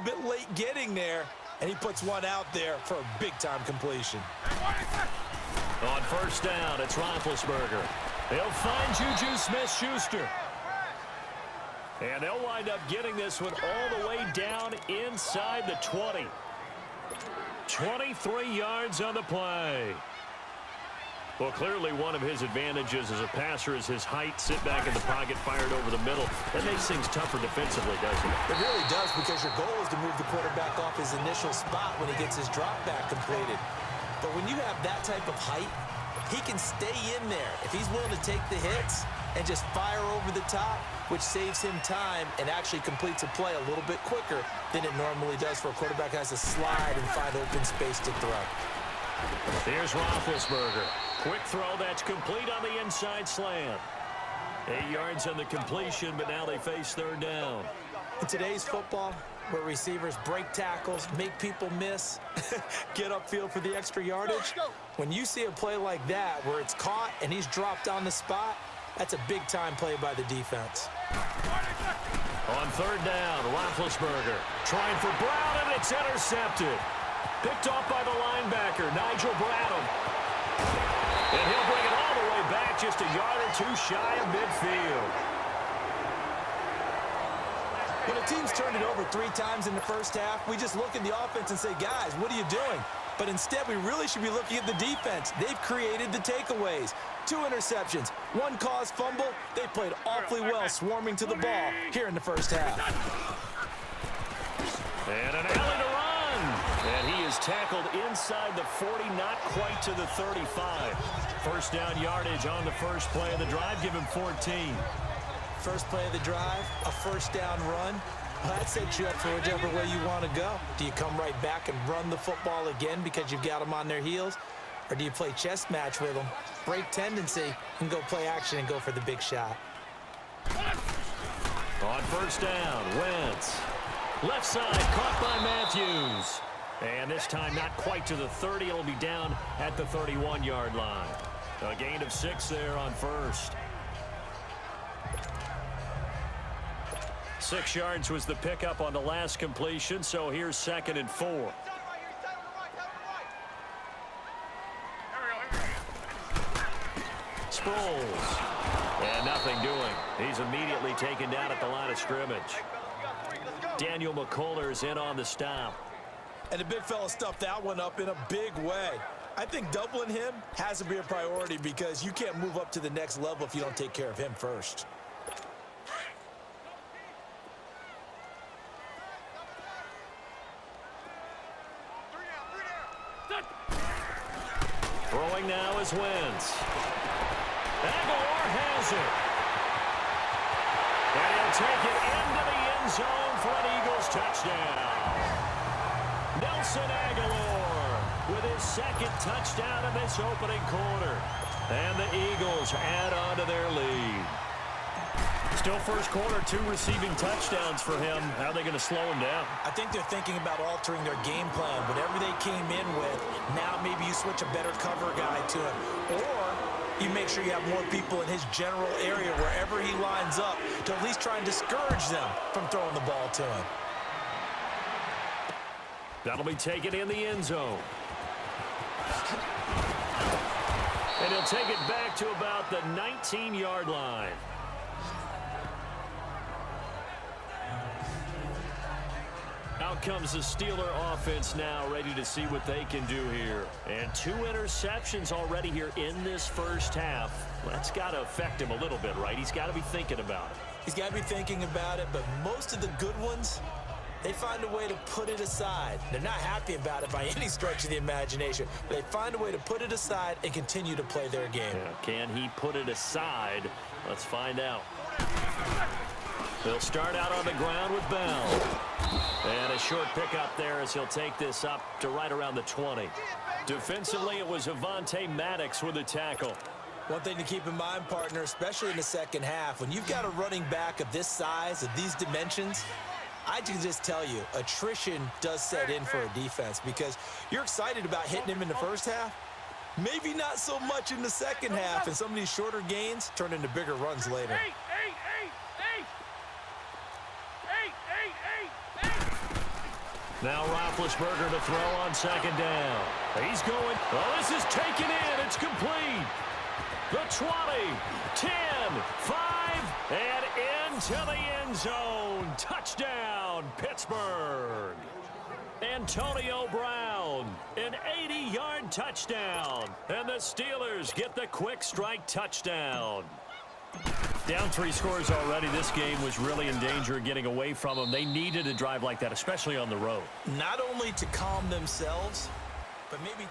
bit late getting there, and he puts one out there for a big-time completion. On first down, it's Roethlisberger. He'll find Juju Smith-Schuster. And they'll wind up getting this one all the way down inside the 20. 23 yards on the play. Well, clearly one of his advantages as a passer is his height. Sit back in the pocket, fired over the middle. That makes things tougher defensively, doesn't it? It really does, because your goal is to move the quarterback off his initial spot when he gets his drop back completed. But when you have that type of height, he can stay in there if he's willing to take the hits and just fire over the top, which saves him time and actually completes a play a little bit quicker than it normally does for a quarterback who has to slide and find open space to throw. Here's Roethlisberger. Quick throw that's complete on the inside slant. 8 yards on the completion, but now they face third down. In today's football, where receivers break tackles, make people miss, get upfield for the extra yardage, when you see a play like that where it's caught and he's dropped on the spot, that's a big-time play by the defense. On third down, Roethlisberger trying for Brown, and it's intercepted. Picked off by the linebacker, Nigel Bradham. And he'll bring it all the way back, just a yard or two shy of midfield. When a team's turned it over 3 times in the first half, we just look at the offense and say, guys, what are you doing? But instead, we really should be looking at the defense. They've created the takeaways. 2 interceptions, 1 caused fumble. They played awfully well swarming to the ball here in the first half. And an alley to run. And he is tackled inside the 40, not quite to the 35. First down yardage on the first play of the drive. Give him 14. First play of the drive, a first down run. Well, that sets you up for whichever way you want to go. Do you come right back and run the football again because you've got them on their heels? Or do you play chess match with them, break tendency, and go play action and go for the big shot? On first down, Wentz. Left side, caught by Matthews. And this time not quite to the 30. It'll be down at the 31-yard line. A gain of 6 there on first. 6 yards was the pickup on the last completion, so here's 2nd and 4. Sproles. And nothing doing. He's immediately taken down at the line of scrimmage. Daniel McCullers in on the stop. And the big fella stuffed that one up in a big way. I think doubling him has to be a priority because you can't move up to the next level if you don't take care of him first. Throwing now is Wentz. Aguilar has it. And he'll take it into the end zone for an Eagles touchdown. Nelson Aguilar with his 2nd touchdown in this opening quarter. And the Eagles add on to their lead. Still first quarter, 2 receiving touchdowns for him. How are they going to slow him down? I think they're thinking about altering their game plan. Whatever they came in with, now maybe you switch a better cover guy to him. Or you make sure you have more people in his general area wherever he lines up to at least try and discourage them from throwing the ball to him. That'll be taken in the end zone. And he'll take it back to about the 19-yard line. Out comes the Steeler offense now, ready to see what they can do here. And 2 interceptions already here in this first half. That's got to affect him a little bit, right? He's got to be thinking about it. He's got to be thinking about it, but most of the good ones, they find a way to put it aside. They're not happy about it by any stretch of the imagination. But they find a way to put it aside and continue to play their game. Yeah, can he put it aside? Let's find out. They'll start out on the ground with Bell. And a short pickup there as he'll take this up to right around the 20. Defensively, it was Avonte Maddox with a tackle. One thing to keep in mind, partner, especially in the second half, when you've got a running back of this size, of these dimensions, I can just tell you, attrition does set in for a defense because you're excited about hitting him in the first half. Maybe not so much in the second half, and some of these shorter gains turn into bigger runs later. Now Roethlisberger to throw on second down. He's going. Oh, this is taken in. It's complete. The 20, 10, 5, and into the end zone. Touchdown, Pittsburgh. Antonio Brown, an 80-yard touchdown. And the Steelers get the quick strike touchdown. Down 3 scores already. This game was really in danger of getting away from them. They needed a drive like that, especially on the road. Not only to calm themselves, but maybe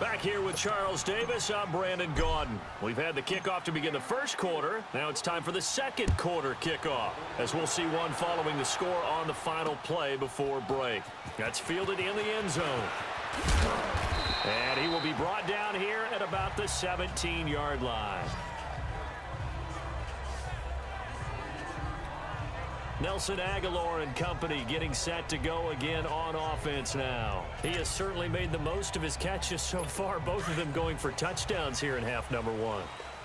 Back here with Charles Davis, I'm Brandon Gaudin. We've had the kickoff to begin the first quarter. Now it's time for the second quarter kickoff, as we'll see one following the score on the final play before break. That's fielded in the end zone. And he will be brought down here at about the 17-yard line. Nelson Agholor and company getting set to go again on offense now. He has certainly made the most of his catches so far, both of them going for touchdowns here in half number 1.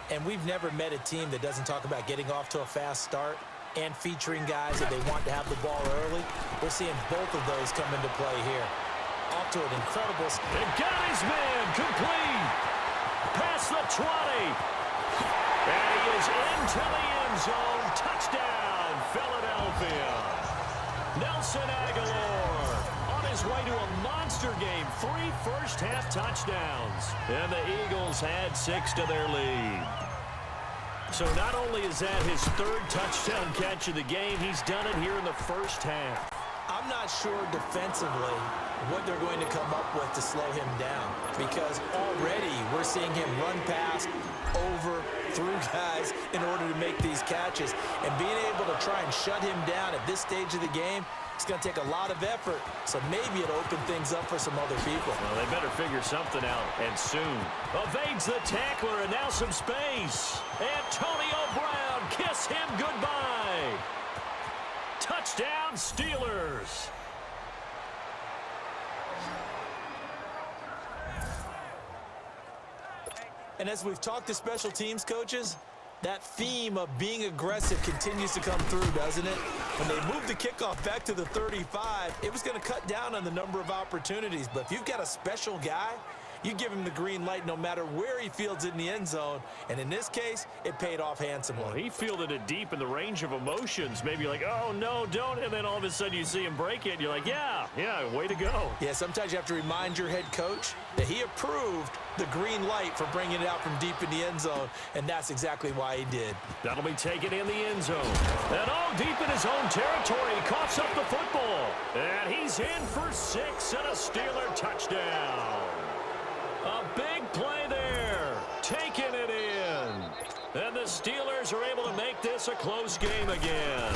And we've never met a team that doesn't talk about getting off to a fast start and featuring guys that they want to have the ball early. We're seeing both of those come into play here. Off to an incredible... They got his man complete. Past the 20. And he is into the end zone. Touchdown, Philadelphia. Nelson Agholor on his way to a monster game. 3 first-half touchdowns. And the Eagles had 6 to their lead. So not only is that his 3rd touchdown catch of the game, he's done it here in the first half. I'm not sure defensively what they're going to come up with to slow him down, because already we're seeing him run past, over, through guys in order to make these catches. And being able to try and shut him down at this stage of the game, it's going to take a lot of effort. So maybe it'll open things up for some other people. Well, they better figure something out, and soon. Evades the tackler, and now some space. Antonio Brown, kiss him goodbye. Touchdown, Steelers. And as we've talked to special teams coaches, that theme of being aggressive continues to come through, doesn't it? When they moved the kickoff back to the 35, it was going to cut down on the number of opportunities. But if you've got a special guy, you give him the green light no matter where he fields it in the end zone. And in this case, it paid off handsomely. Well, he fielded it deep in the range of emotions. Maybe like, oh, no, don't. And then all of a sudden you see him break it. And you're like, yeah, way to go. Yeah, sometimes you have to remind your head coach that he approved the green light for bringing it out from deep in the end zone. And that's exactly why he did. That'll be taken in the end zone. And all deep in his own territory. He coughs up the football. And he's in for 6 and a Steeler touchdown. A big play there, taking it in. And the Steelers are able to make this a close game again.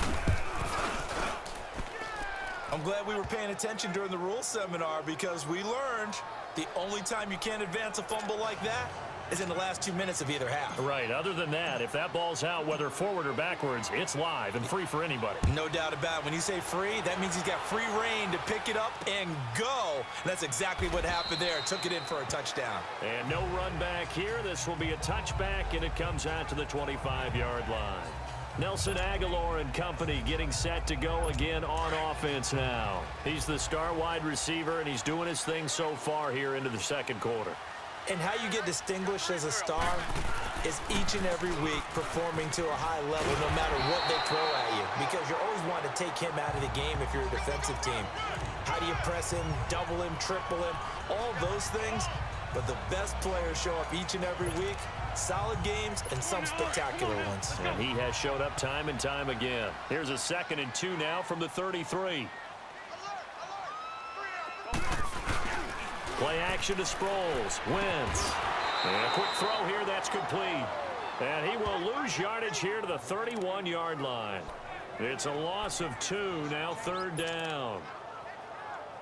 I'm glad we were paying attention during the rules seminar, because we learned the only time you can't advance a fumble like that is in the last 2 minutes of either half. Right. Other than that, if that ball's out, whether forward or backwards, it's live and free for anybody. No doubt about it. When you say free, that means he's got free reign to pick it up and go. And that's exactly what happened there. Took it in for a touchdown. And no run back here. This will be a touchback, and it comes out to the 25-yard line. Nelson Agholor and company getting set to go again on offense now. He's the star wide receiver, and he's doing his thing so far here into the second quarter. And how you get distinguished as a star is each and every week performing to a high level no matter what they throw at you, because you always want to take him out of the game if you're a defensive team. How do you press him, double him, triple him, all those things? But the best players show up each and every week. Solid games and some spectacular ones. And he has showed up time and time again. Here's a 2nd and 2 now from the 33. Play action to Sproles. Wentz. And a quick throw here. That's complete. And he will lose yardage here to the 31-yard line. It's a loss of 2. Now 3rd down.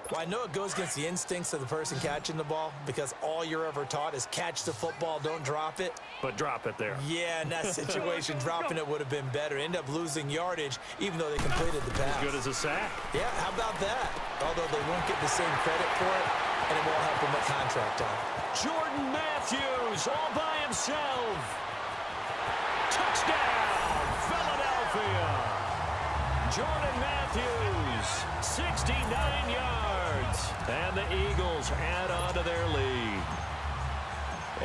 Well, I know it goes against the instincts of the person catching the ball, because all you're ever taught is catch the football, don't drop it. But drop it there. Yeah, in that situation, dropping it would have been better. End up losing yardage, even though they completed the pass. As good as a sack. Yeah, how about that? Although they won't get the same credit for it, and it won't help them at contract time. Jordan Matthews all by himself. Touchdown, Philadelphia. Jordan Matthews, 69 yards. And the Eagles add on to their lead.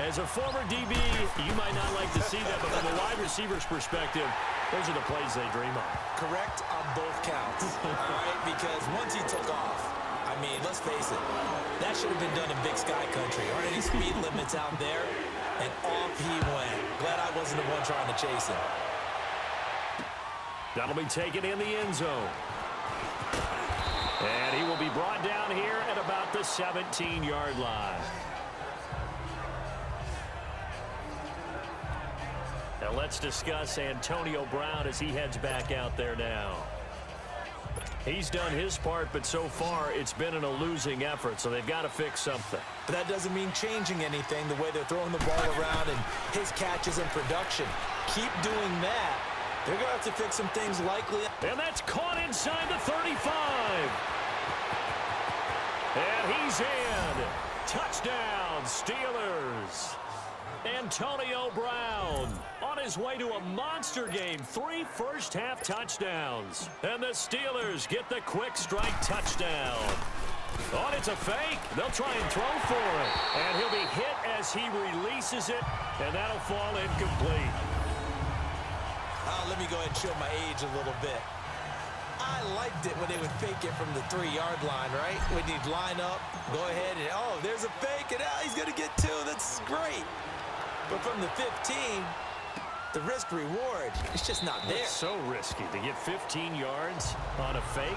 As a former DB, you might not like to see that, but from a wide receiver's perspective, those are the plays they dream of. Correct on both counts, all right? Because once he took off, I mean, let's face it, that should have been done in Big Sky Country. Aren't any speed limits out there? And off he went. Glad I wasn't the one trying to chase him. That'll be taken in the end zone. And he will be brought down here at about the 17-yard line. Now let's discuss Antonio Brown as he heads back out there now. He's done his part, but so far it's been in a losing effort, so they've got to fix something. But that doesn't mean changing anything, the way they're throwing the ball around and his catches and production. Keep doing that. They're going to have to fix some things likely. And that's caught inside the 35. And he's in. Touchdown, Steelers. Antonio Brown on his way to a monster game. 3 first-half touchdowns. And the Steelers get the quick strike touchdown. Oh, it's a fake. They'll try and throw for it. And he'll be hit as he releases it, and that'll fall incomplete. Let me go ahead and show my age a little bit. I liked it when they would fake it from the 3-yard line, right? When you'd line up, go ahead, and oh, there's a fake, and he's going to get 2. That's great. But from the 15, the risk-reward, it's just not there. It's so risky to get 15 yards on a fake.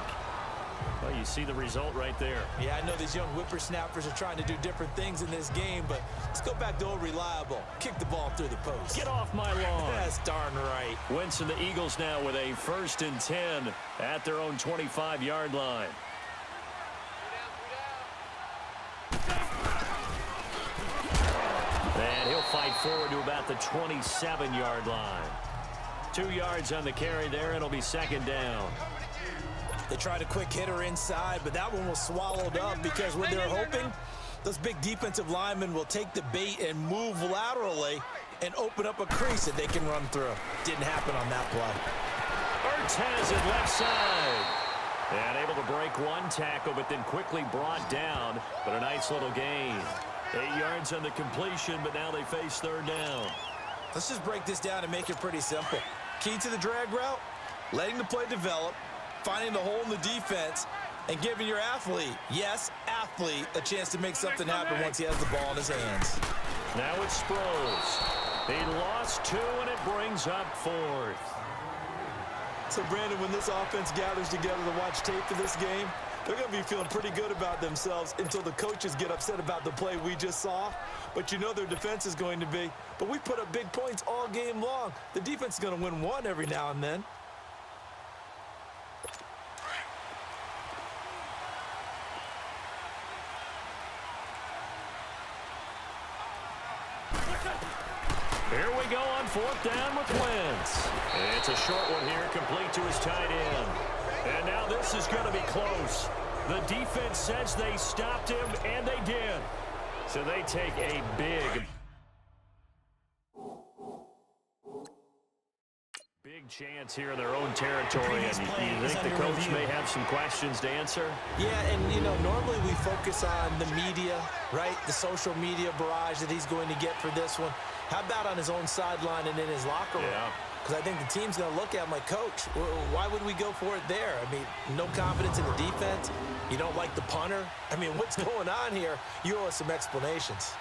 Well, you see the result right there. Yeah, I know these young whippersnappers are trying to do different things in this game, but let's go back to old reliable. Kick the ball through the post. Get off my lawn. That's darn right. Wentz and the Eagles now with a 1st and 10 at their own 25-yard line. And he'll fight forward to about the 27-yard line. 2 yards on the carry there, and it'll be 2nd down. They tried a quick hitter inside, but that one was swallowed up because when they're hoping, those big defensive linemen will take the bait and move laterally and open up a crease that they can run through. Didn't happen on that play. Ertz has it left side. And able to break one tackle, but then quickly brought down. But a nice little gain. 8 yards on the completion, but now they face 3rd down. Let's just break this down and make it pretty simple. Key to the drag route, letting the play develop, finding the hole in the defense, and giving your athlete, yes, athlete, a chance to make something happen once he has the ball in his hands. Now it's Sproles. He lost 2, and it brings up 4th. So, Brandon, when this offense gathers together to watch tape for this game, they're going to be feeling pretty good about themselves until the coaches get upset about the play we just saw. But you know their defense is going to be. But we put up big points all game long. The defense is going to win one every now and then. Here we go on 4th down with Wentz. It's a short one here, complete to his tight end. And now this is going to be close. The defense says they stopped him, and they did. So they take a big chance here in their own territory. And you think the coach may have some questions to answer? Yeah, and, you know, normally we focus on the media, right? The social media barrage that he's going to get for this one. How about on his own sideline and in his locker room? Yeah. Because I think the team's going to look at him like, Coach, why would we go for it there? I mean, no confidence in the defense. You don't like the punter. I mean, what's going on here? You owe us some explanations.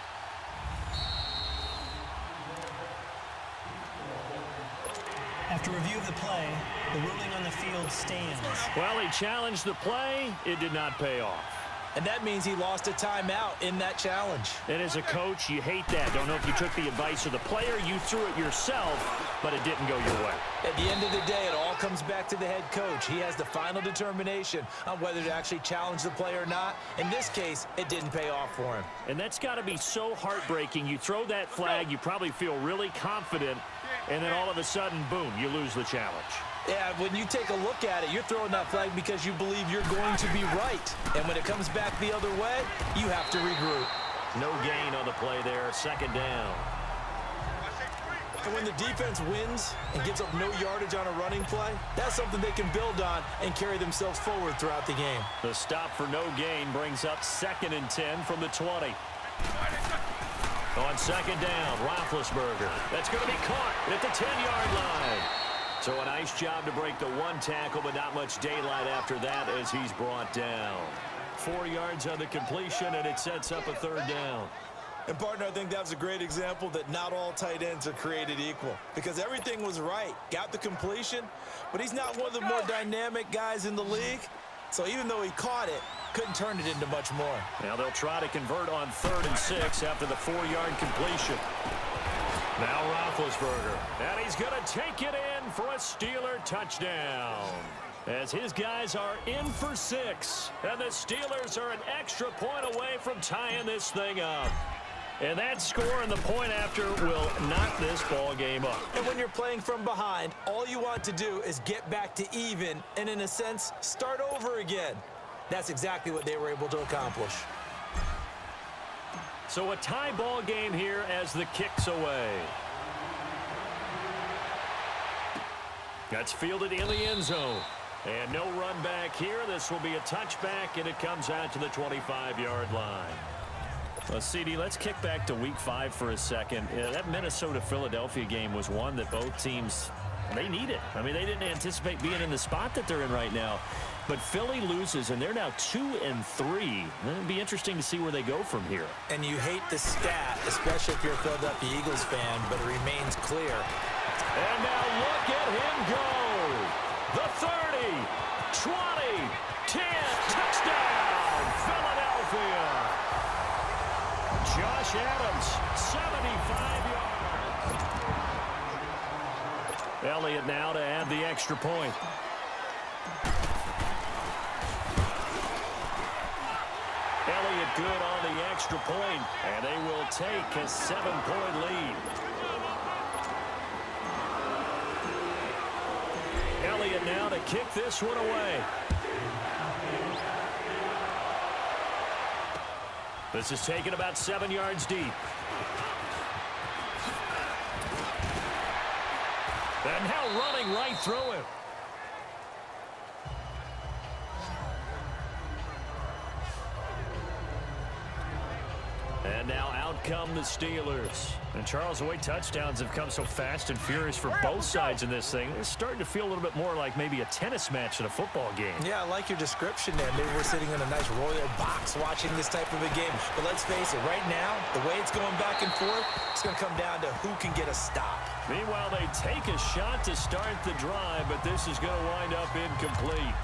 After review of the play, the ruling on the field stands. Well, he challenged the play. It did not pay off. And that means he lost a timeout in that challenge. And as a coach, you hate that. Don't know if you took the advice of the player. You threw it yourself, but it didn't go your way. At the end of the day, it all comes back to the head coach. He has the final determination on whether to actually challenge the play or not. In this case, it didn't pay off for him. And that's got to be so heartbreaking. You throw that flag, you probably feel really confident, and then all of a sudden, boom, you lose the challenge. Yeah, when you take a look at it, you're throwing that flag because you believe you're going to be right. And when it comes back the other way, you have to regroup. No gain on the play there, second down. And when the defense wins and gives up no yardage on a running play, that's something they can build on and carry themselves forward throughout the game. The stop for no gain brings up 2nd and 10 from the 20. On 2nd down, Roethlisberger. That's going to be caught at the 10-yard line. So a nice job to break the one tackle, but not much daylight after that as he's brought down. 4 yards on the completion, and it sets up a 3rd down. And, partner, I think that was a great example that not all tight ends are created equal, because everything was right. Got the completion, but he's not one of the more dynamic guys in the league. So even though he caught it, couldn't turn it into much more. Now they'll try to convert on 3rd and 6 after the 4-yard completion. Now Roethlisberger, and he's going to take it in for a Steeler touchdown. As his guys are in for 6, and the Steelers are an extra point away from tying this thing up. And that score and the point after will knock this ball game up. And when you're playing from behind, all you want to do is get back to even and, in a sense, start over again. That's exactly what they were able to accomplish. So a tie ball game here as the kick's away. That's fielded in the end zone. And no run back here. This will be a touchback, and it comes out to the 25-yard line. Well, CD, let's kick back to Week 5 for a second. That Minnesota-Philadelphia game was one that both teams, they needed. I mean, they didn't anticipate being in the spot that they're in right now. But Philly loses, and they're now 2-3. It'll be interesting to see where they go from here. And you hate the stat, especially if you're a Philadelphia Eagles fan, but it remains clear. And now look at him go. The 30, 20, 10, touchdown, Philadelphia. Josh Adams, 75 yards. Elliott now to add the extra point. Elliott good on the extra point, and they will take a 7-point lead. Elliott now to kick this one away. This is taken about 7 yards deep. And now running right through him. And now out come the Steelers. And Charles, the way touchdowns have come so fast and furious for both sides in this thing, it's starting to feel a little bit more like maybe a tennis match in a football game. Yeah, I like your description there. Maybe we're sitting in a nice royal box watching this type of a game. But let's face it, right now, the way it's going back and forth, it's going to come down to who can get a stop. Meanwhile, they take a shot to start the drive, but this is going to wind up incomplete.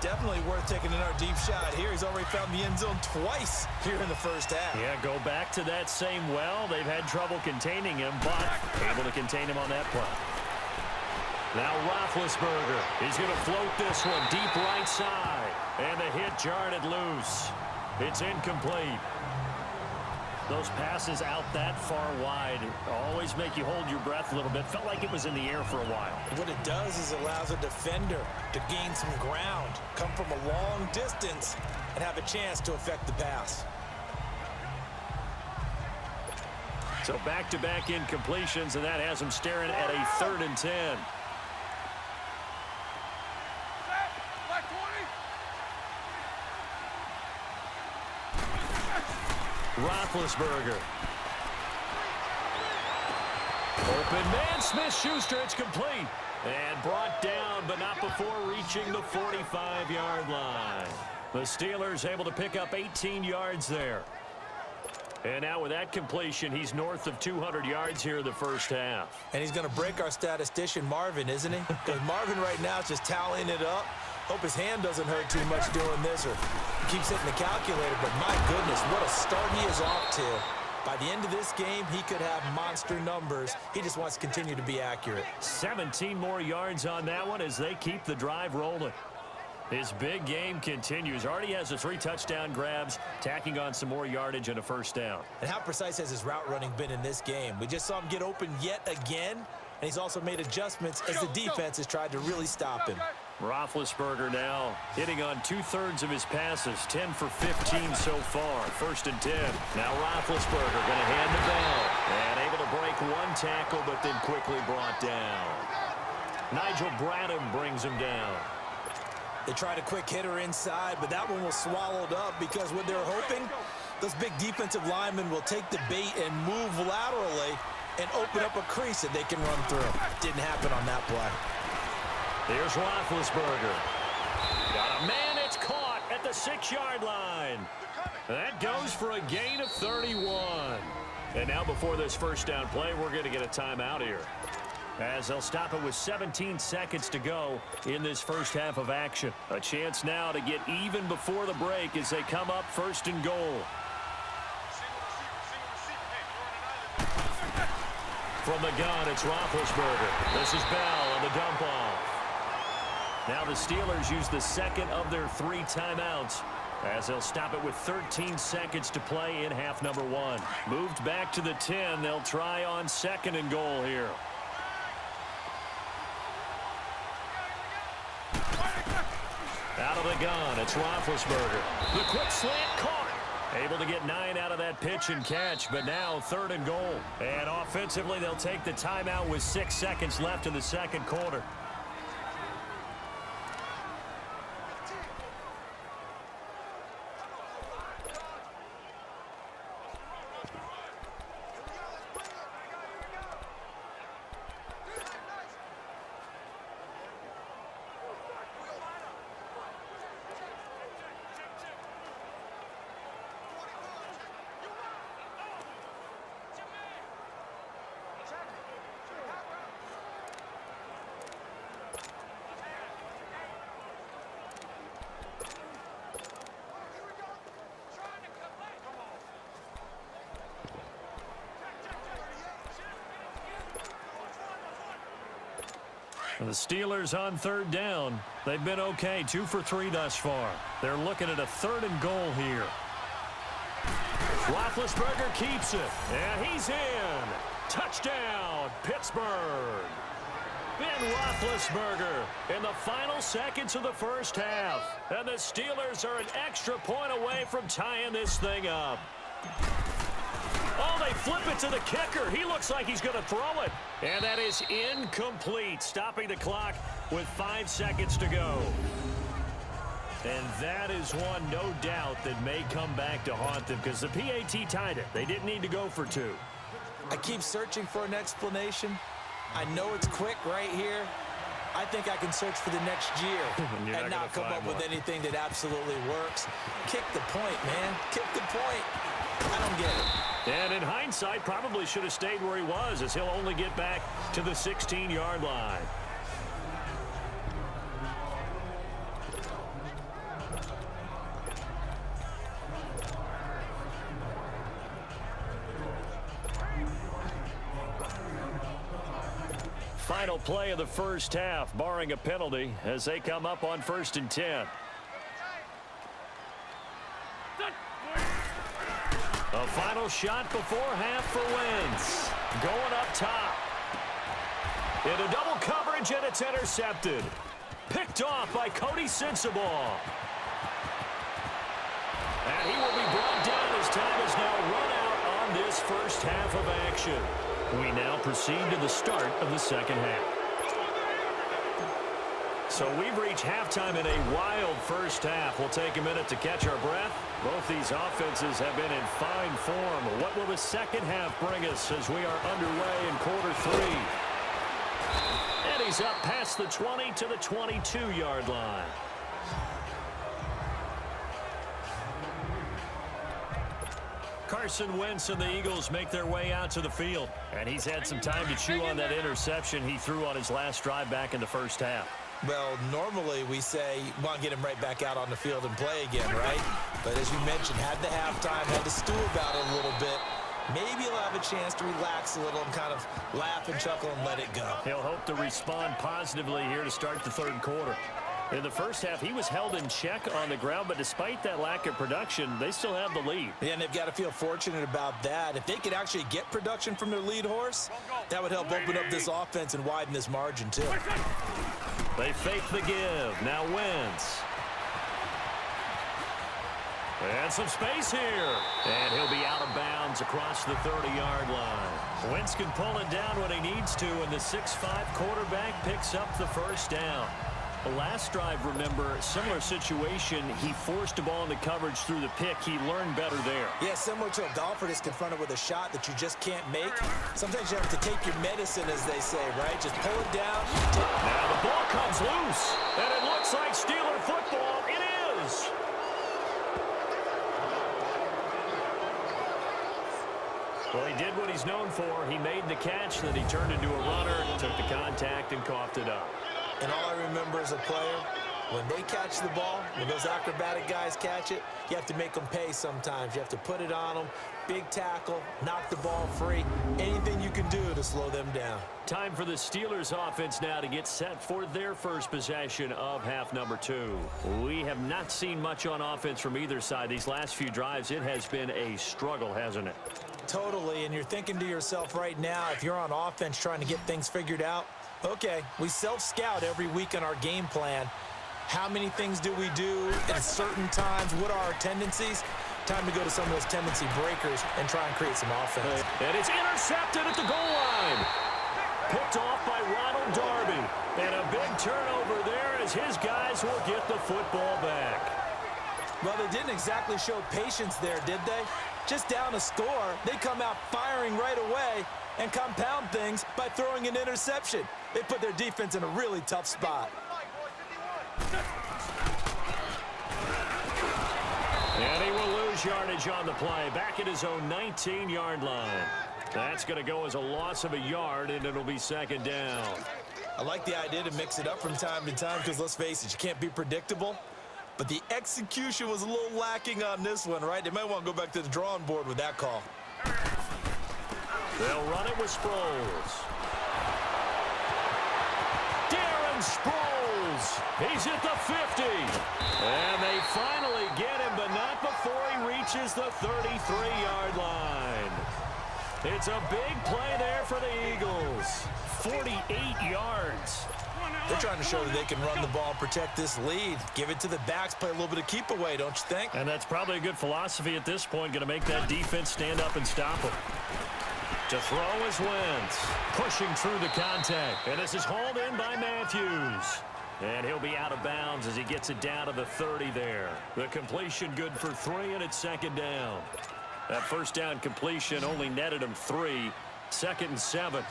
Definitely worth taking another deep shot here. He's already found the end zone twice here in the first half. Yeah, go back to that same well. They've had trouble containing him, but able to contain him on that play. Now Roethlisberger. He's going to float this one deep right side. And the hit jarred it loose. It's incomplete. Those passes out that far wide always make you hold your breath a little bit. Felt like it was in the air for a while. What it does is it allows a defender to gain some ground, come from a long distance, and have a chance to affect the pass. So back-to-back incompletions, and that has him staring at a 3rd and 10. Roethlisberger. Open man, Smith-Schuster, it's complete. And brought down, but not before reaching the 45-yard line. The Steelers able to pick up 18 yards there. And now with that completion, he's north of 200 yards here in the first half. And he's going to break our statistician, Marvin, isn't he? Because Marvin right now is just tallying it up. Hope his hand doesn't hurt too much doing this or keeps hitting the calculator. But my goodness, what a start he is off to. By the end of this game, he could have monster numbers. He just wants to continue to be accurate. 17 more yards on that one as they keep the drive rolling. His big game continues. Already has the 3 touchdown grabs, tacking on some more yardage and a first down. And how precise has his route running been in this game? We just saw him get open yet again, and he's also made adjustments as the defense has tried to really stop him. Roethlisberger now hitting on 2/3 of his passes, 10 for 15 so far. 1st and 10. Now Roethlisberger going to hand the ball. And able to break one tackle, but then quickly brought down. Nigel Bradham brings him down. They tried a quick hitter inside, but that one was swallowed up because what they're hoping, those big defensive linemen will take the bait and move laterally and open up a crease that they can run through. Didn't happen on that play. Here's Roethlisberger. Got a man, it's caught at the 6-yard line. That goes for a gain of 31. And now before this first down play, we're going to get a timeout here, as they'll stop it with 17 seconds to go in this first half of action. A chance now to get even before the break as they come up 1st and goal. From the gun, it's Roethlisberger. This is Bell on the dump off. Now the Steelers use the second of their 3 timeouts, as they'll stop it with 13 seconds to play in half number 1. Moved back to the 10. They'll try on 2nd and goal here. Out of the gun, it's Roethlisberger. The quick slant caught. Able to get 9 out of that pitch and catch, but now 3rd and goal. And offensively, they'll take the timeout with 6 seconds left in the second quarter. The Steelers on 3rd down. They've been okay, 2 for 3 thus far. They're looking at a 3rd and goal here. Roethlisberger keeps it, and he's in. Touchdown, Pittsburgh. Ben Roethlisberger in the final seconds of the first half. And the Steelers are an extra point away from tying this thing up. Oh, they flip it to the kicker. He looks like he's going to throw it. And that is incomplete, stopping the clock with 5 seconds to go. And that is one, no doubt, that may come back to haunt them because the PAT tied it. They didn't need to go for 2. I keep searching for an explanation. I know it's quick right here. I think I can search for the next year and not come up with anything that absolutely works. Kick the point, man. Kick the point. I don't get it. And in hindsight, probably should have stayed where he was, as he'll only get back to the 16-yard line. Final play of the first half, barring a penalty, as they come up on 1st and 10. A final shot before half for Wentz. Going up top. Into double coverage, and it's intercepted. Picked off by Cody Sensabaugh. And he will be brought down as time is now run out on this first half of action. We now proceed to the start of the second half. So we've reached halftime in a wild first half. We'll take a minute to catch our breath. Both these offenses have been in fine form. What will the second half bring us as we are underway in quarter 3? And he's up past the 20 to the 22-yard line. Carson Wentz and the Eagles make their way out to the field. And he's had some time to chew on that interception he threw on his last drive back in the first half. Well, normally we say, want to get him right back out on the field and play again, right? But as you mentioned, had the halftime, had to stew about it a little bit. Maybe he'll have a chance to relax a little and kind of laugh and chuckle and let it go. He'll hope to respond positively here to start the third quarter. In the first half, he was held in check on the ground, but despite that lack of production, they still have the lead. Yeah, and they've got to feel fortunate about that. If they could actually get production from their lead horse, that would help open up this offense and widen this margin, too. They fake the give. Now Wentz. And some space here. And he'll be out of bounds across the 30-yard line. Wentz can pull it down when he needs to, and the 6'5" quarterback picks up the first down. The last drive, remember, similar situation. He forced the ball into coverage through the pick. He learned better there. Yeah, similar to a golfer that's confronted with a shot that you just can't make. Sometimes you have to take your medicine, as they say, right? Just pull it down. Now the ball comes loose, and it looks like Steeler football. It is. Well, he did what he's known for. He made the catch, then he turned into a runner, took the contact, and coughed it up. And all I remember as a player, when they catch the ball, when those acrobatic guys catch it, you have to make them pay sometimes. You have to put it on them, big tackle, knock the ball free, anything you can do to slow them down. Time for the Steelers offense now to get set for their first possession of half number 2. We have not seen much on offense from either side. These last few drives, it has been a struggle, hasn't it? Totally, and you're thinking to yourself right now, if you're on offense trying to get things figured out, okay, we self-scout every week on our game plan. How many things do we do at certain times? What are our tendencies? Time to go to some of those tendency breakers and try and create some offense. And it's intercepted at the goal line. Picked off by Ronald Darby. And a big turnover there as his guys will get the football back. Well, they didn't exactly show patience there, did they? Just down a score, they come out firing right away and compound things by throwing an interception. They put their defense in a really tough spot. And he will lose yardage on the play, back at his own 19-yard line. That's going to go as a loss of a yard, and it'll be second down. I like the idea to mix it up from time to time because, let's face it, you can't be predictable. But the execution was a little lacking on this one, right? They might want to go back to the drawing board with that call. They'll run it with Sproles. Darren Sproles. He's at the 50. And they finally get him, but not before he reaches the 33-yard line. It's a big play there for the Eagles. 48 yards. They're trying to show that they can run the ball, protect this lead, give it to the backs, play a little bit of keep away, don't you think? And that's probably a good philosophy at this point, going to make that defense stand up and stop him. To throw is Wentz, pushing through the contact. And this is hauled in by Matthews. And he'll be out of bounds as he gets it down to the 30 there. The completion good for 3, and it's second down. That first down completion only netted him 3. 2nd and 7.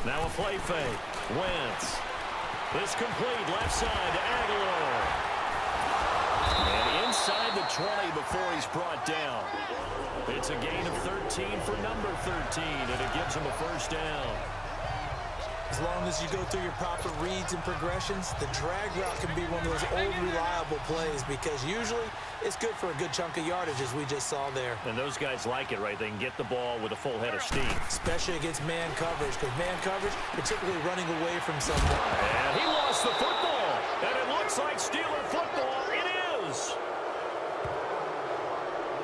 Now a play fake. Wentz. This complete left side to Aguilar. And inside the 20 before he's brought down. It's a gain of 13 for number 13, and it gives him a first down. As long as you go through your proper reads and progressions, the drag route can be one of those old reliable plays because usually it's good for a good chunk of yardage, as we just saw there. And those guys like it, right? They can get the ball with a full head of steam. Especially against man coverage, because man coverage, particularly running away from someone. And he lost the football. And it looks like Steeler football. It is.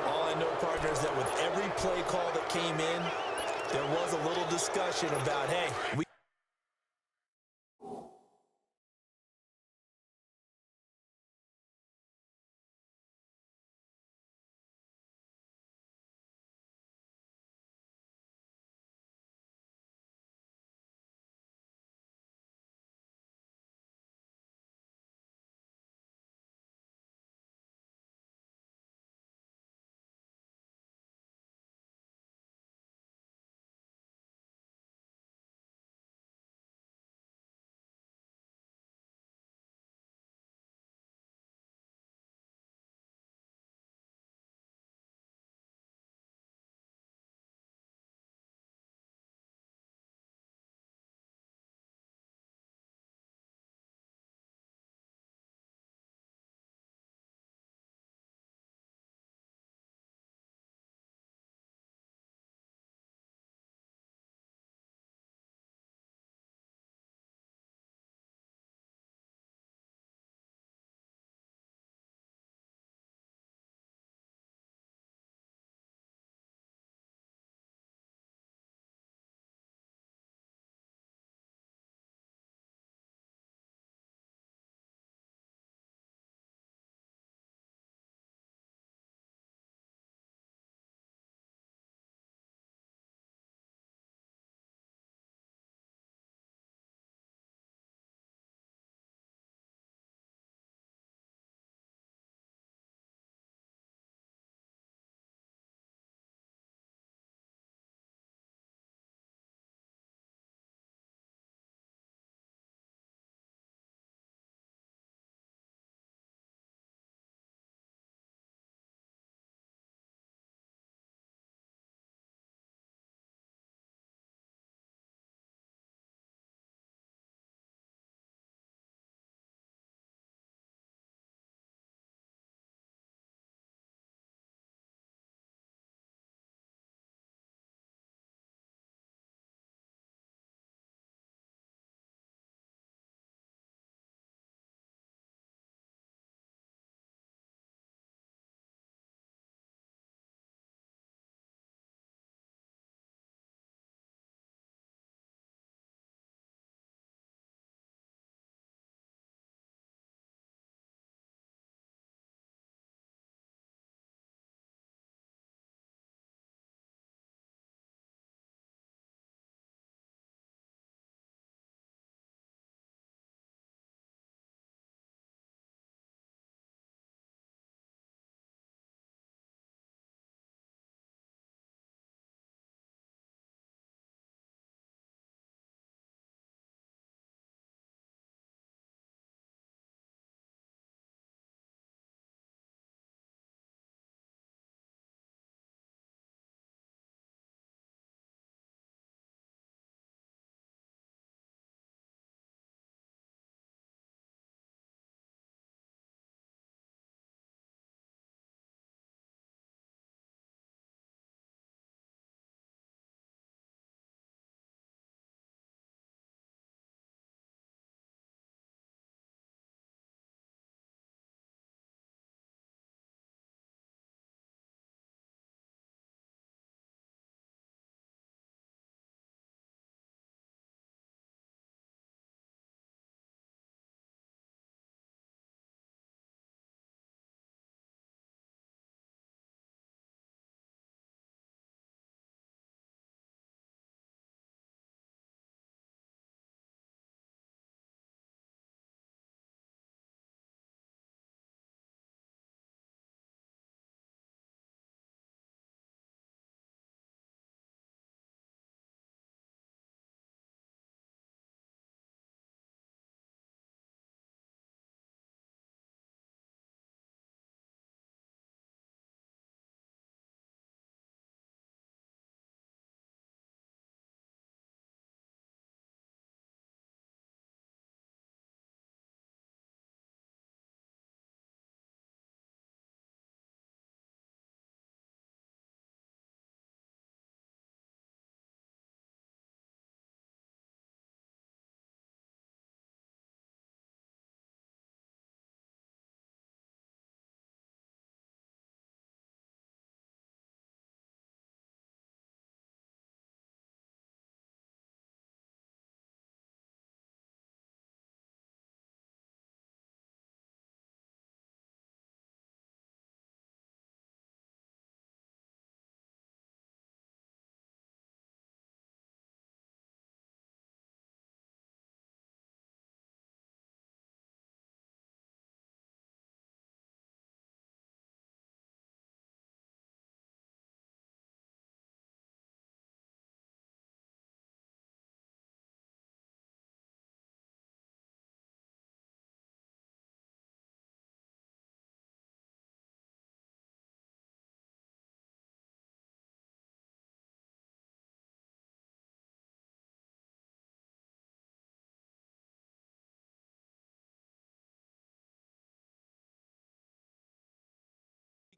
All I know, partner, is that with every play call that came in, there was a little discussion about, hey, we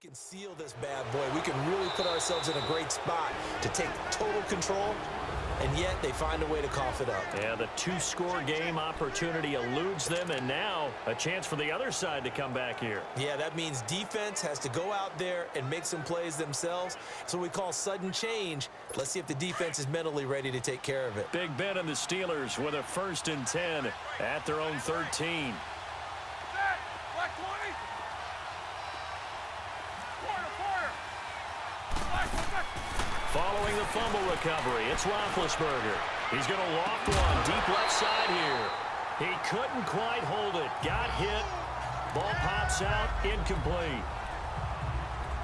can seal this bad boy. We can really put ourselves in a great spot to take total control, and yet they find a way to cough it up. Yeah, the two-score game opportunity eludes them, and now a chance for the other side to come back here. Yeah, that means defense has to go out there and make some plays themselves. It's what we call sudden change. Let's see if the defense is mentally ready to take care of it. Big Ben and the Steelers with a 1st and 10 at their own 13. Following the fumble recovery, it's Roethlisberger. He's going to loft one deep left side here. He couldn't quite hold it. Got hit. Ball pops out, incomplete.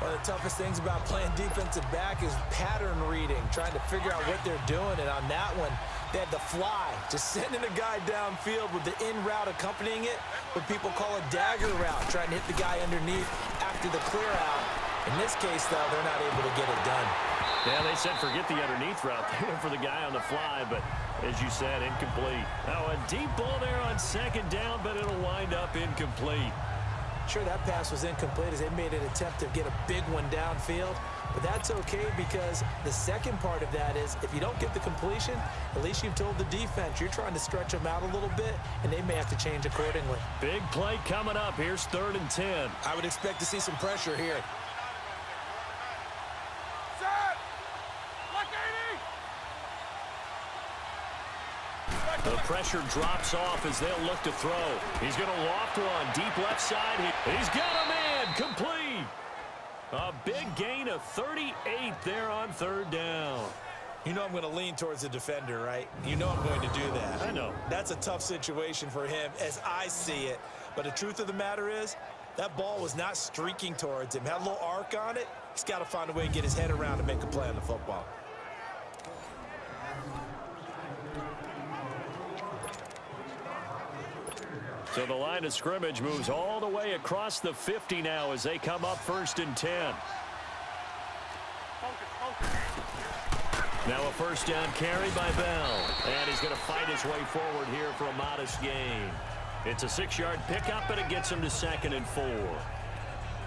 One of the toughest things about playing defensive back is pattern reading, trying to figure out what they're doing. And on that one, they had the fly, just sending a guy downfield with the in route accompanying it, what people call a dagger route, trying to hit the guy underneath after the clear out. In this case, though, they're not able to get it done. Yeah, they said forget the underneath route. They went for the guy on the fly, but as you said, incomplete. Now a deep ball there on 2nd down, but it'll wind up incomplete. Sure, that pass was incomplete as they made an attempt to get a big one downfield, but that's okay because the second part of that is if you don't get the completion, at least you've told the defense you're trying to stretch them out a little bit, and they may have to change accordingly. Big play coming up. Here's 3rd and 10. I would expect to see some pressure here. The pressure drops off as they'll look to throw. He's going to loft one deep left side. He's got a man complete. A big gain of 38 there on 3rd down. You know I'm going to lean towards the defender, right? You know I'm going to do that. I know. That's a tough situation for him as I see it. But the truth of the matter is that ball was not streaking towards him. Had a little arc on it. He's got to find a way to get his head around and make a play on the football. So the line of scrimmage moves all the way across the 50 now as they come up 1st and 10. Now a 1st down carry by Bell. And he's going to fight his way forward here for a modest gain. It's a 6-yard pickup, and it gets him to 2nd and 4.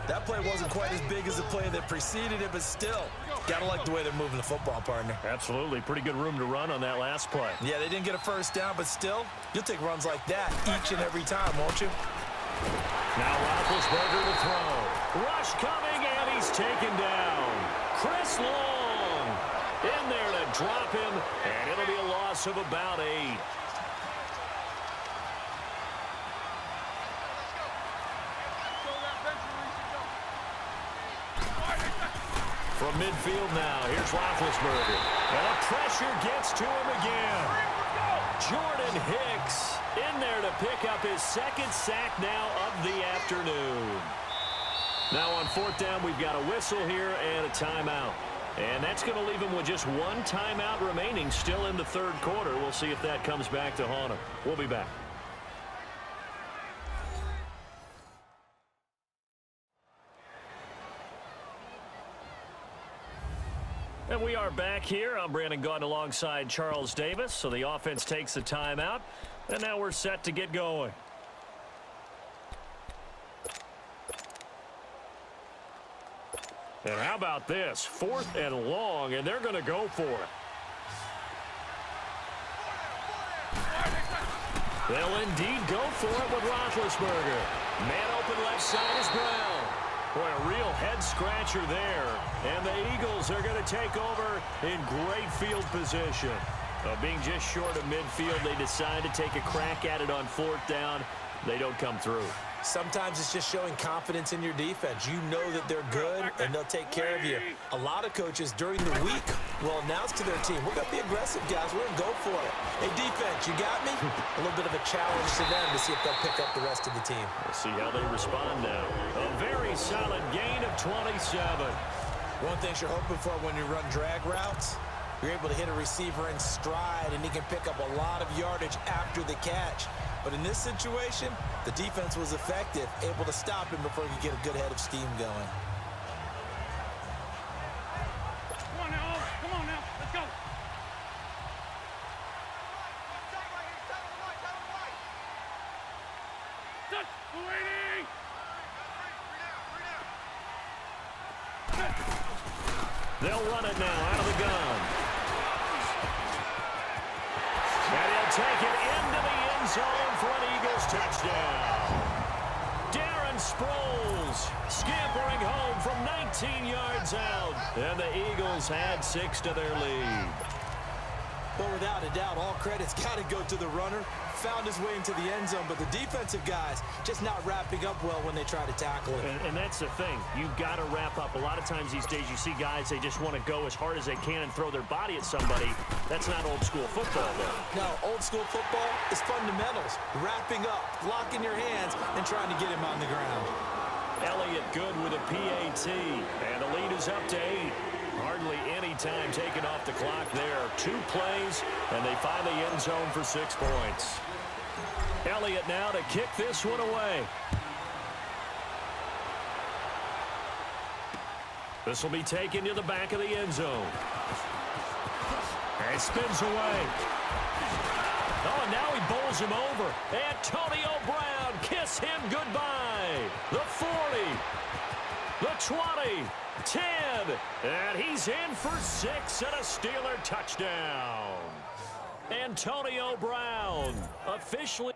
That play wasn't quite as big as the play that preceded it, but still, got to like the way they're moving the football, partner. Absolutely. Pretty good room to run on that last play. Yeah, they didn't get a 1st down, but still, you'll take runs like that each and every time, won't you? Now Roethlisberger to throw. Rush coming, and he's taken down. Chris Long in there to drop him, and it'll be a loss of about 8. From midfield now, here's Roethlisberger. And the pressure gets to him again. Jordan Hicks in there to pick up his 2nd sack now of the afternoon. Now on 4th down, we've got a whistle here and a timeout. And that's going to leave him with just 1 timeout remaining still in the 3rd quarter. We'll see if that comes back to haunt him. We'll be back. And we are back here. I'm Brandon Gaudin alongside Charles Davis. So the offense takes the timeout, and now we're set to get going. And how about this? 4th and long, and they're going to go for it. They'll indeed go for it with Roethlisberger. Man open left side is Brown. Boy, a real head-scratcher there. And the Eagles are going to take over in great field position. Being just short of midfield, they decide to take a crack at it on 4th down. They don't come through. Sometimes it's just showing confidence in your defense. You know that they're good, and they'll take care of you. A lot of coaches during the week will announce to their team, we're going to be aggressive, guys. We're going to go for it. Hey, defense, you got me? A little bit of a challenge to them to see if they'll pick up the rest of the team. We'll see how they respond now. A very solid gain of 27. One thing you're hoping for when you run drag routes, you're able to hit a receiver in stride, and he can pick up a lot of yardage after the catch. But in this situation, the defense was effective, able to stop him before he could get a good head of steam going. Come on now, come on now, let's go. Touch, 280. They'll run it now out of the gun. And he'll take it into the end zone for an Eagles touchdown. Darren Sproles scampering home from 19 yards out. And the Eagles add 6 to their lead. Well, without a doubt, all credit's got to go to the runner. Found his way into the end zone, but the defensive guys just not wrapping up well when they try to tackle it. And that's the thing. You've got to wrap up. A lot of times these days you see guys, they just want to go as hard as they can and throw their body at somebody. That's not old school football, though. No, old school football is fundamentals. Wrapping up, locking your hands, and trying to get him on the ground. Elliott good with a PAT, and the lead is up to 8. Hardly any time taken off the clock there. 2 plays, and they find the end zone for 6 points. Elliott now to kick this one away. This will be taken to the back of the end zone. And spins away. Oh, and now he bowls him over. Antonio Brown, kiss him goodbye. The 40, the 20, 10, and he's in for 6 and a Steeler touchdown. Antonio Brown officially.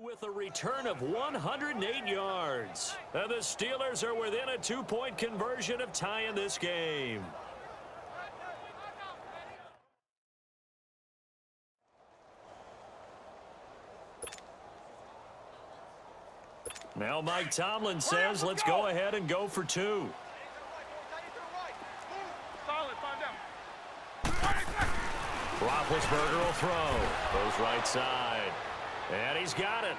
With a return of 108 yards. And the Steelers are within a 2-point conversion of tying this game. Now Mike Tomlin says, let's go ahead and go for 2. Roethlisberger will throw. Goes right side. And he's got it.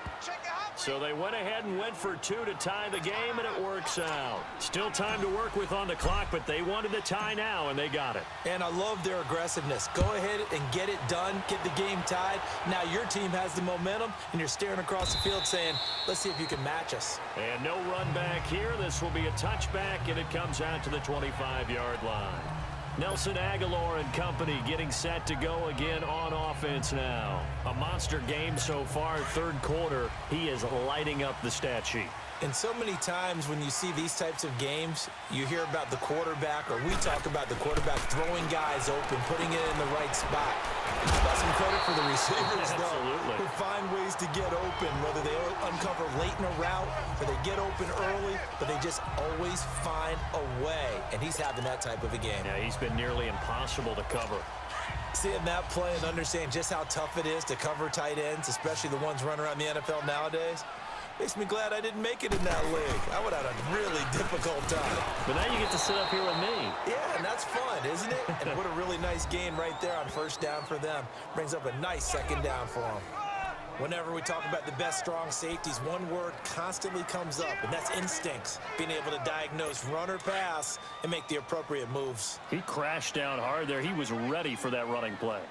So they went ahead and went for 2 to tie the game, and it works out. Still time to work with on the clock, but they wanted the tie now, and they got it. And I love their aggressiveness. Go ahead and get it done, get the game tied. Now your team has the momentum, and you're staring across the field saying, let's see if you can match us. And no run back here. This will be a touchback, and it comes out to the 25-yard line. Nelson Aguilar and company getting set to go again on offense now. A monster game so far, 3rd quarter. He is lighting up the stat sheet. And so many times when you see these types of games, you hear about the quarterback, or we talk about the quarterback throwing guys open, putting it in the right spot. You've got some credit for the receivers, though, who find ways to get open, whether they uncover late in a route or they get open early, but they just always find a way. And he's having that type of a game. Yeah, he's been nearly impossible to cover. Seeing that play and understand just how tough it is to cover tight ends, especially the ones running around the NFL nowadays, makes me glad I didn't make it in that league. I would have had a really difficult time. But now you get to sit up here with me. Yeah, and that's fun, isn't it? And what a really nice gain right there on 1st down for them. Brings up a nice 2nd down for them. Whenever we talk about the best strong safeties, one word constantly comes up, and that's instincts. Being able to diagnose run or pass and make the appropriate moves. He crashed down hard there. He was ready for that running play.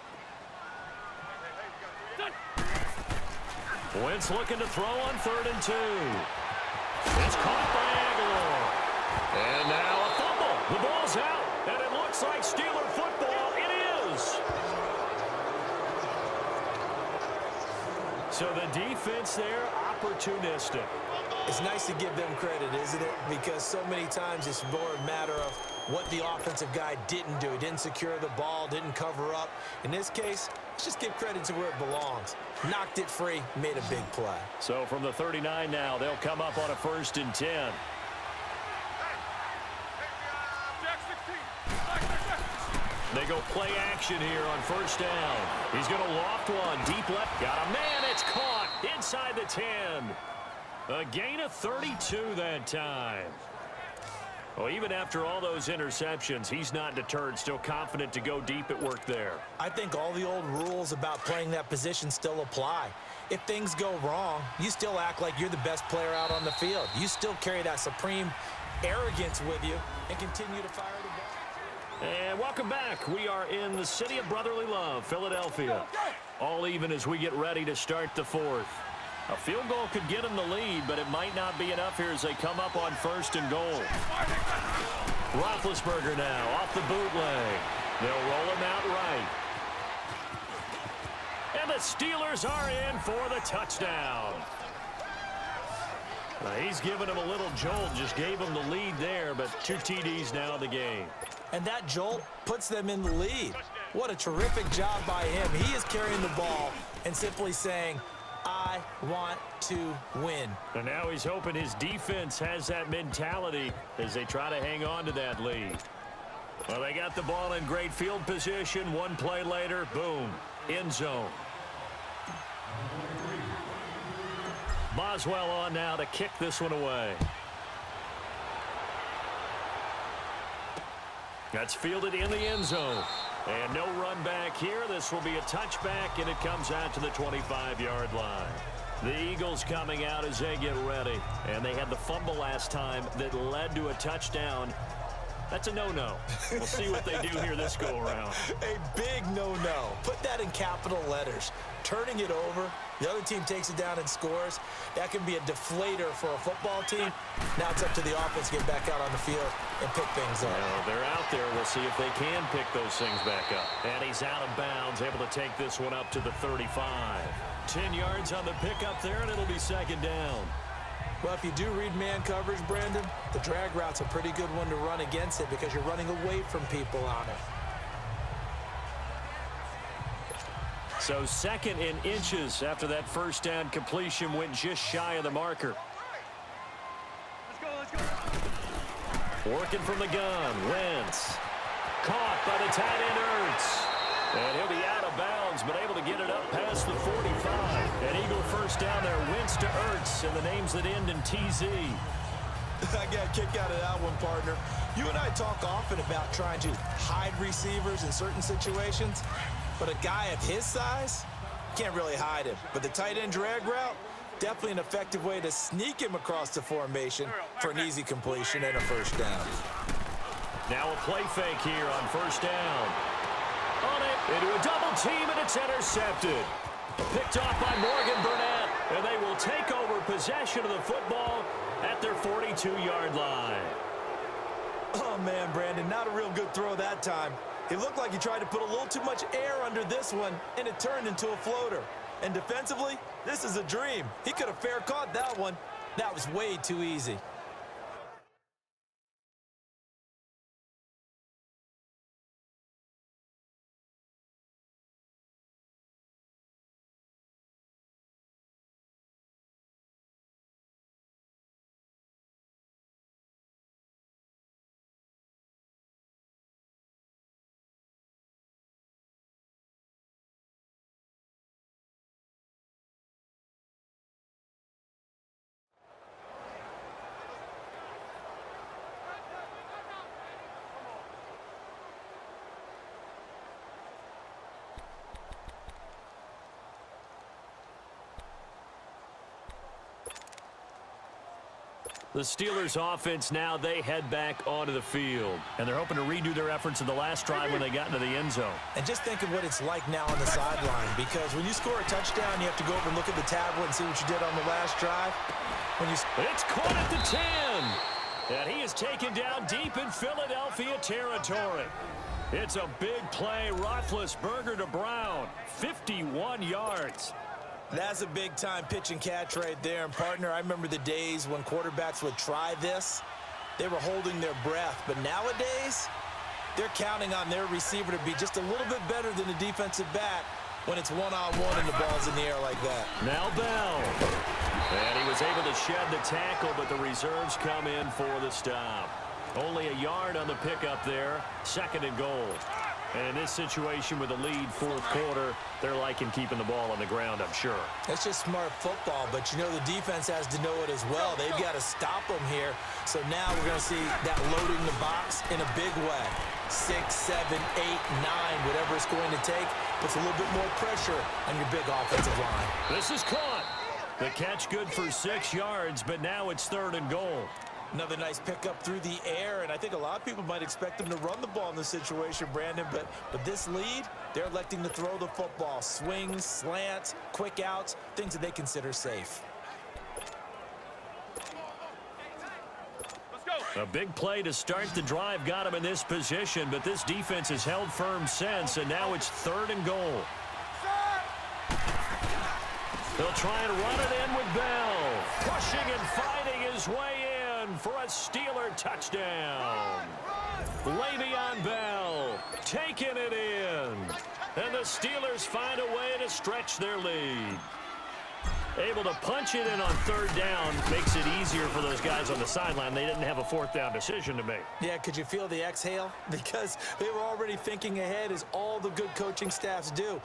Wentz looking to throw on 3rd and 2. It's caught by Aguilar. And now a fumble. The ball's out, and it looks like Steeler football. It is. So the defense there, opportunistic. It's nice to give them credit, isn't it? Because so many times it's more a matter of what the offensive guy didn't do. He didn't secure the ball, didn't cover up. In this case, let's just give credit to where it belongs. Knocked it free, made a big play. So from the 39 now, they'll come up on a 1st and 10. They go play action here on 1st down. He's going to loft one, deep left. Got a man, it's caught inside the 10. A gain of 32 that time. Well, even after all those interceptions, he's not deterred, still confident to go deep at work there. I think all the old rules about playing that position still apply. if things go wrong, you still act like you're the best player out on the field. You still carry that supreme arrogance with you and continue to fire the ball. And welcome back. We are in the city of brotherly love, Philadelphia. All even as we get ready to start the fourth. A field goal could get them the lead, but it might not be enough here as they come up on 1st and goal. Roethlisberger now off the bootleg. They'll roll him out right. And the Steelers are in for the touchdown. He's giving him a little jolt, just gave him the lead there, but 2 TDs now in the game. And that jolt puts them in the lead. What a terrific job by him. He is carrying the ball and simply saying, I want to win. And now he's hoping his defense has that mentality as they try to hang on to that lead. Well, they got the ball in great field position. One play later, boom, end zone. Boswell on now to kick this one away. That's fielded in the end zone. And no run back here. This will be a touchback, and it comes out to the 25-yard line. The Eagles coming out as they get ready. And they had the fumble last time that led to a touchdown. That's a no-no. We'll see what they do here this go-around. A big no-no. Put that in capital letters. Turning it over, the other team takes it down and scores. That can be a deflator for a football team. Now it's up to the offense to get back out on the field and pick things up. Well, they're out there. We'll see if they can pick those things back up. And he's out of bounds, able to take this one up to the 35. 10 yards on the pickup there, and it'll be 2nd down. Well, if you do read man coverage, Brandon, the drag route's a pretty good one to run against it because you're running away from people on it. So 2nd in inches after that 1st down completion went just shy of the marker. Let's go. Working from the gun, Wentz. Caught by the tight end Ertz. And he'll be out of bounds, but able to get it up past the 45. An Eagle 1st down there, Wentz to Ertz, and the names that end in TZ. I got a kick out of that one, partner. You and I talk often about trying to hide receivers in certain situations, but a guy of his size, can't really hide him. But the tight end drag route, definitely an effective way to sneak him across the formation for an easy completion and a 1st down. Now a play fake here on 1st down. On it, into a double team, and it's intercepted. Picked off by Morgan Burnett, and they will take over possession of the football at their 42-yard line. Oh, man, Brandon, not a real good throw that time. It looked like he tried to put a little too much air under this one, and it turned into a floater. And defensively, this is a dream. He could have fair caught that one. That was way too easy. The Steelers offense now, they head back onto the field. And they're hoping to redo their efforts in the last drive when they got into the end zone. And just think of what it's like now on the sideline, because when you score a touchdown, you have to go over and look at the tablet and see what you did on the last drive. It's caught at the 10. And he is taken down deep in Philadelphia territory. It's a big play. Roethlisberger to Brown. 51 yards. That's a big-time pitch and catch right there. And, partner, I remember the days when quarterbacks would try this. They were holding their breath. But nowadays, they're counting on their receiver to be just a little bit better than the defensive back when it's one-on-one and the ball's in the air like that. Now Bell. And he was able to shed the tackle, but the reserves come in for the stop. Only a yard on the pickup there. 2nd and goal. And in this situation with a lead 4th quarter, they're liking keeping the ball on the ground, I'm sure. That's just smart football, but you know the defense has to know it as well. They've got to stop them here. So now we're going to see that loading the box in a big way. 6, 7, 8, 9, whatever it's going to take, puts a little bit more pressure on your big offensive line. This is caught. The catch good for 6 yards, but now it's 3rd and goal. Another nice pickup through the air, and I think a lot of people might expect them to run the ball in this situation, Brandon, but with this lead, they're electing to throw the football. Swings, slants, quick outs, things that they consider safe. A big play to start the drive got him in this position, but this defense has held firm since, and now it's 3rd and goal. They'll try and run it in with Bell. Pushing and fighting his way in for a Steeler touchdown. Le'Veon Bell taking it in. And the Steelers find a way to stretch their lead. Able to punch it in on 3rd down makes it easier for those guys on the sideline. They didn't have a 4th down decision to make. Yeah, could you feel the exhale? Because they were already thinking ahead, as all the good coaching staffs do.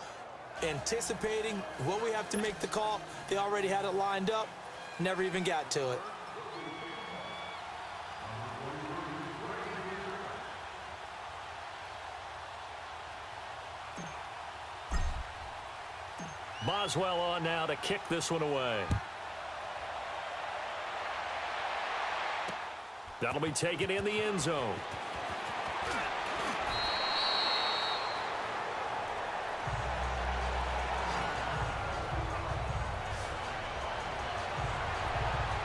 Anticipating what we have to make the call. They already had it lined up. Never even got to it. Boswell on now to kick this one away. That'll be taken in the end zone.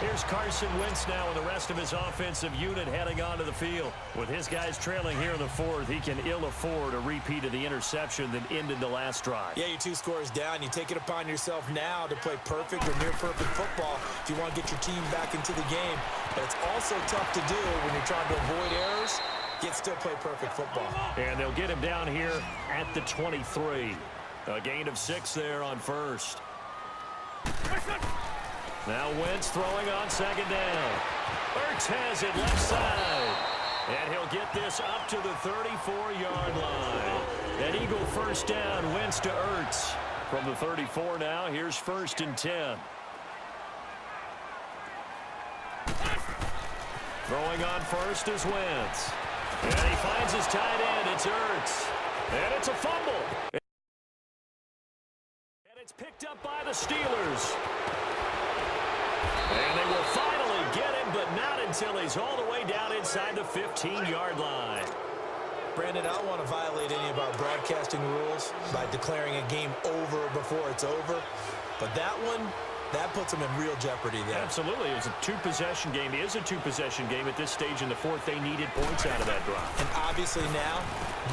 Here's Carson Wentz now and the rest of his offensive unit heading onto the field. With his guys trailing here in the 4th, he can ill afford a repeat of the interception that ended the last drive. Yeah, you're 2 scores down. You take it upon yourself now to play perfect or near perfect football if you want to get your team back into the game. But it's also tough to do when you're trying to avoid errors, yet still play perfect football. And they'll get him down here at the 23. A gain of 6 there on 1st. Now Wentz throwing on 2nd down. Ertz has it left side. And he'll get this up to the 34-yard line. An Eagle 1st down, Wentz to Ertz. From the 34 now, here's 1st and 10. Throwing on 1st is Wentz. And he finds his tight end. It's Ertz. And it's a fumble. And it's picked up by the Steelers. And they will finally get him, but not until he's all the way down inside the 15-yard line. Brandon, I don't want to violate any of our broadcasting rules by declaring a game over before it's over. But that one, that puts them in real jeopardy there. Absolutely. It was a 2-possession game. It is a 2-possession game at this stage in the 4th. They needed points out of that drive. And obviously now,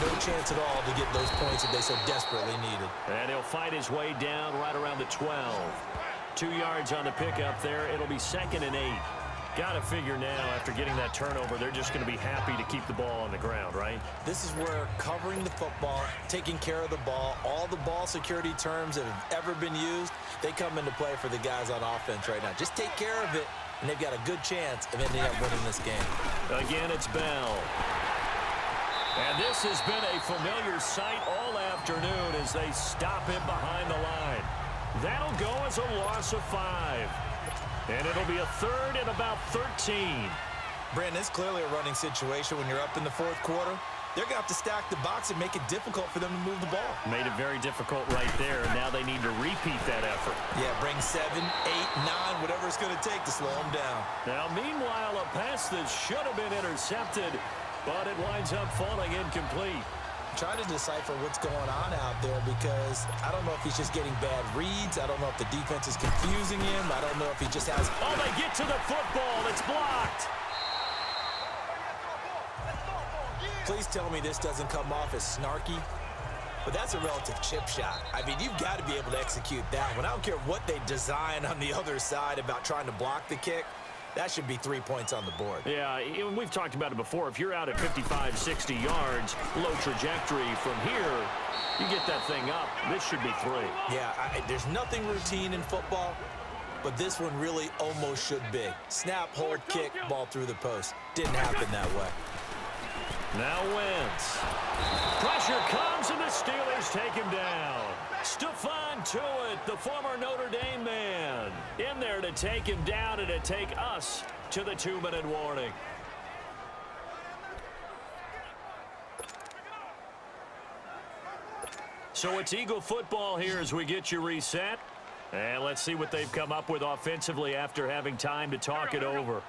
no chance at all to get those points that they so desperately needed. And he'll fight his way down right around the 12. 2 yards on the pickup there. It'll be 2nd and 8. Got to figure now, after getting that turnover, they're just going to be happy to keep the ball on the ground, right? This is where covering the football, taking care of the ball, all the ball security terms that have ever been used, they come into play for the guys on offense right now. Just take care of it, and they've got a good chance of ending up winning this game. Again, it's Bell. And this has been a familiar sight all afternoon as they stop him behind the line. That'll go as a loss of 5. And it'll be a 3rd and about 13. Brandon, it's clearly a running situation when you're up in the 4th quarter. They're going to have to stack the box and make it difficult for them to move the ball. Made it very difficult right there, and now they need to repeat that effort. Yeah, bring 7, 8, 9, whatever it's going to take to slow them down. Now, meanwhile, a pass that should have been intercepted, but it winds up falling incomplete. Trying to decipher what's going on out there because I don't know if he's just getting bad reads. I don't know if the defense is confusing him. I don't know if he just has... Oh, they get to the football. It's blocked. Please tell me this doesn't come off as snarky, but that's a relative chip shot. I mean, you've got to be able to execute that one. I don't care what they design on the other side about trying to block the kick. That should be 3 points on the board. Yeah, we've talked about it before. If you're out at 55, 60 yards, low trajectory from here, you get that thing up. This should be 3. Yeah, there's nothing routine in football, but this one really almost should be. Snap, hold, kick, ball through the post. Didn't happen that way. Now Wentz. Pressure comes, and the Steelers take him down. Stephon Tuitt, the former Notre Dame man, in there to take him down and to take us to the 2-minute warning. So it's Eagle football here as we get you reset. And let's see what they've come up with offensively after having time to talk it over.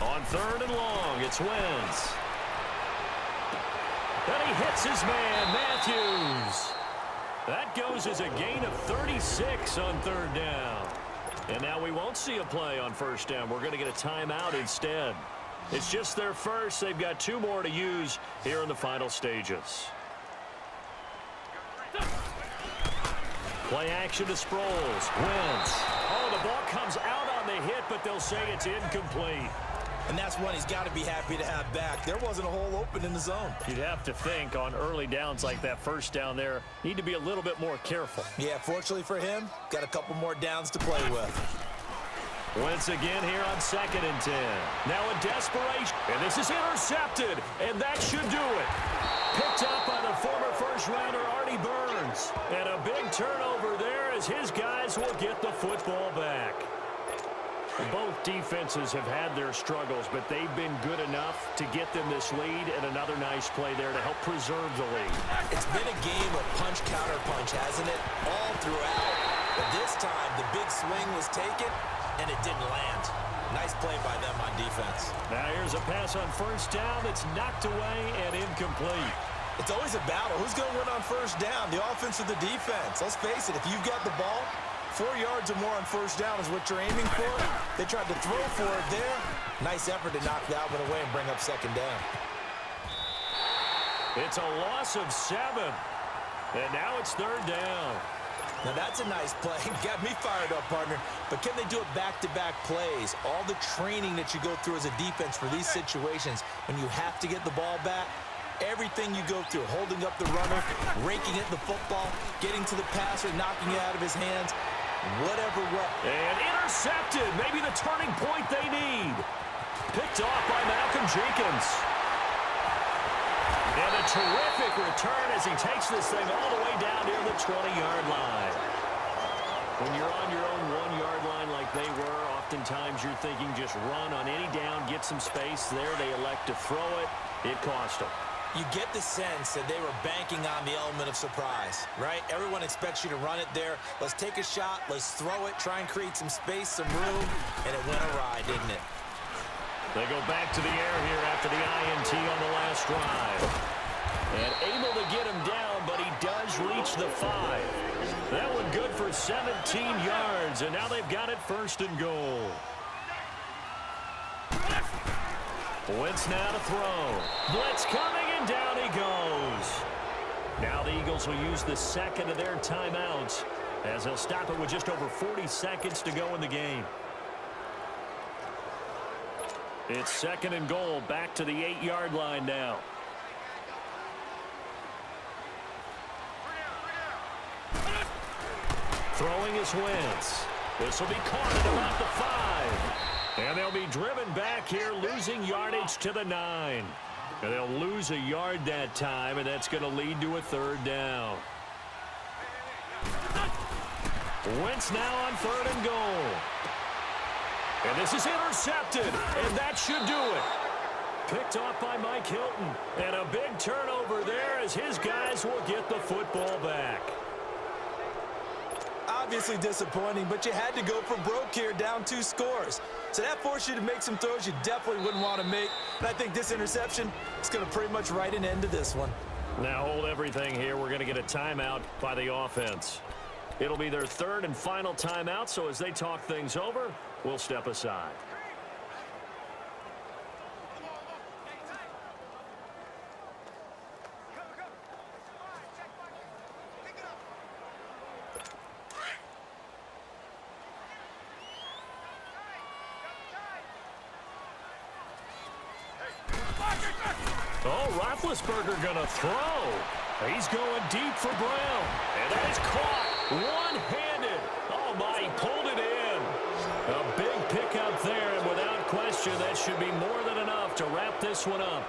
On 3rd and long, it's Wentz. Then he hits his man, Matthews. That goes as a gain of 36 on 3rd down. And now we won't see a play on 1st down. We're going to get a timeout instead. It's just their first. They've got 2 more to use here in the final stages. Play action to Sproles. Wentz. Oh, the ball comes out on the hit, but they'll say it's incomplete. And that's one he's got to be happy to have back. There wasn't a hole open in the zone. You'd have to think on early downs like that 1st down there, need to be a little bit more careful. Yeah, fortunately for him, got a couple more downs to play with. Wentz again here on 2nd and 10. Now in desperation, and this is intercepted, and that should do it. Picked up by the former first-rounder Artie Burns. And a big turnover there as his guys will get the football back. Both defenses have had their struggles, but they've been good enough to get them this lead, and another nice play there to help preserve the lead. It's been a game of punch-counter-punch, hasn't it? All throughout. But this time, the big swing was taken, and it didn't land. Nice play by them on defense. Now here's a pass on 1st down that's knocked away and incomplete. It's always a battle. Who's going to win on 1st down, the offense or the defense? Let's face it, if you've got the ball, 4 yards or more on 1st down is what you're aiming for. They tried to throw for it there. Nice effort to knock that one away and bring up 2nd down. It's a loss of 7. And now it's 3rd down. Now that's a nice play. Got me fired up, partner. But can they do it back-to-back plays? All the training that you go through as a defense for these situations, when you have to get the ball back, everything you go through, holding up the runner, raking at the football, getting to the passer, knocking it out of his hands, whatever. And intercepted. Maybe the turning point they need. Picked off by Malcolm Jenkins. And a terrific return as he takes this thing all the way down near the 20-yard line. When you're on your own 1-yard line like they were, oftentimes you're thinking just run on any down, get some space. There they elect to throw it. It cost them. You get the sense that they were banking on the element of surprise, right? Everyone expects you to run it there. Let's take a shot. Let's throw it. Try and create some space, some room. And it went awry, didn't it? They go back to the air here after the INT on the last drive. And able to get him down, but he does reach the 5. That one good for 17 yards, and now they've got it 1st and goal. Wentz now to throw. Blitz coming, and down he goes. Now the Eagles will use the 2nd of their timeouts as they'll stop it with just over 40 seconds to go in the game. It's 2nd and goal, back to the 8-yard line now. Throwing is Wentz. This will be caught at about the 5. And they'll be driven back here, losing yardage to the 9. And they'll lose a yard that time, and that's going to lead to a 3rd down. Wentz now on 3rd and goal. And this is intercepted, and that should do it. Picked off by Mike Hilton. And a big turnover there as his guys will get the football back. Obviously disappointing, but you had to go for broke here, down 2 scores. So that forced you to make some throws you definitely wouldn't want to make. And I think this interception is going to pretty much write an end to this one. Now hold everything here. We're going to get a timeout by the offense. It'll be their 3rd and final timeout, so as they talk things over, we'll step aside. Oh, Roethlisberger gonna throw. He's going deep for Brown. And that is caught one-handed. Oh, my, he pulled it in. A big pickup there, and without question, that should be more than enough to wrap this one up.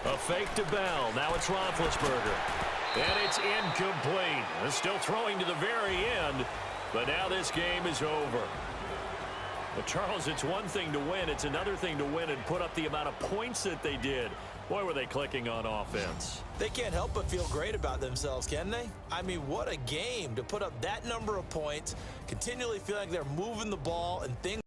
A fake to Bell. Now it's Roethlisberger. And it's incomplete. They're still throwing to the very end, but now this game is over. Well, Charles, it's one thing to win. It's another thing to win and put up the amount of points that they did. Boy, were they clicking on offense. They can't help but feel great about themselves, can they? I mean, what a game to put up that number of points, continually feel like they're moving the ball and things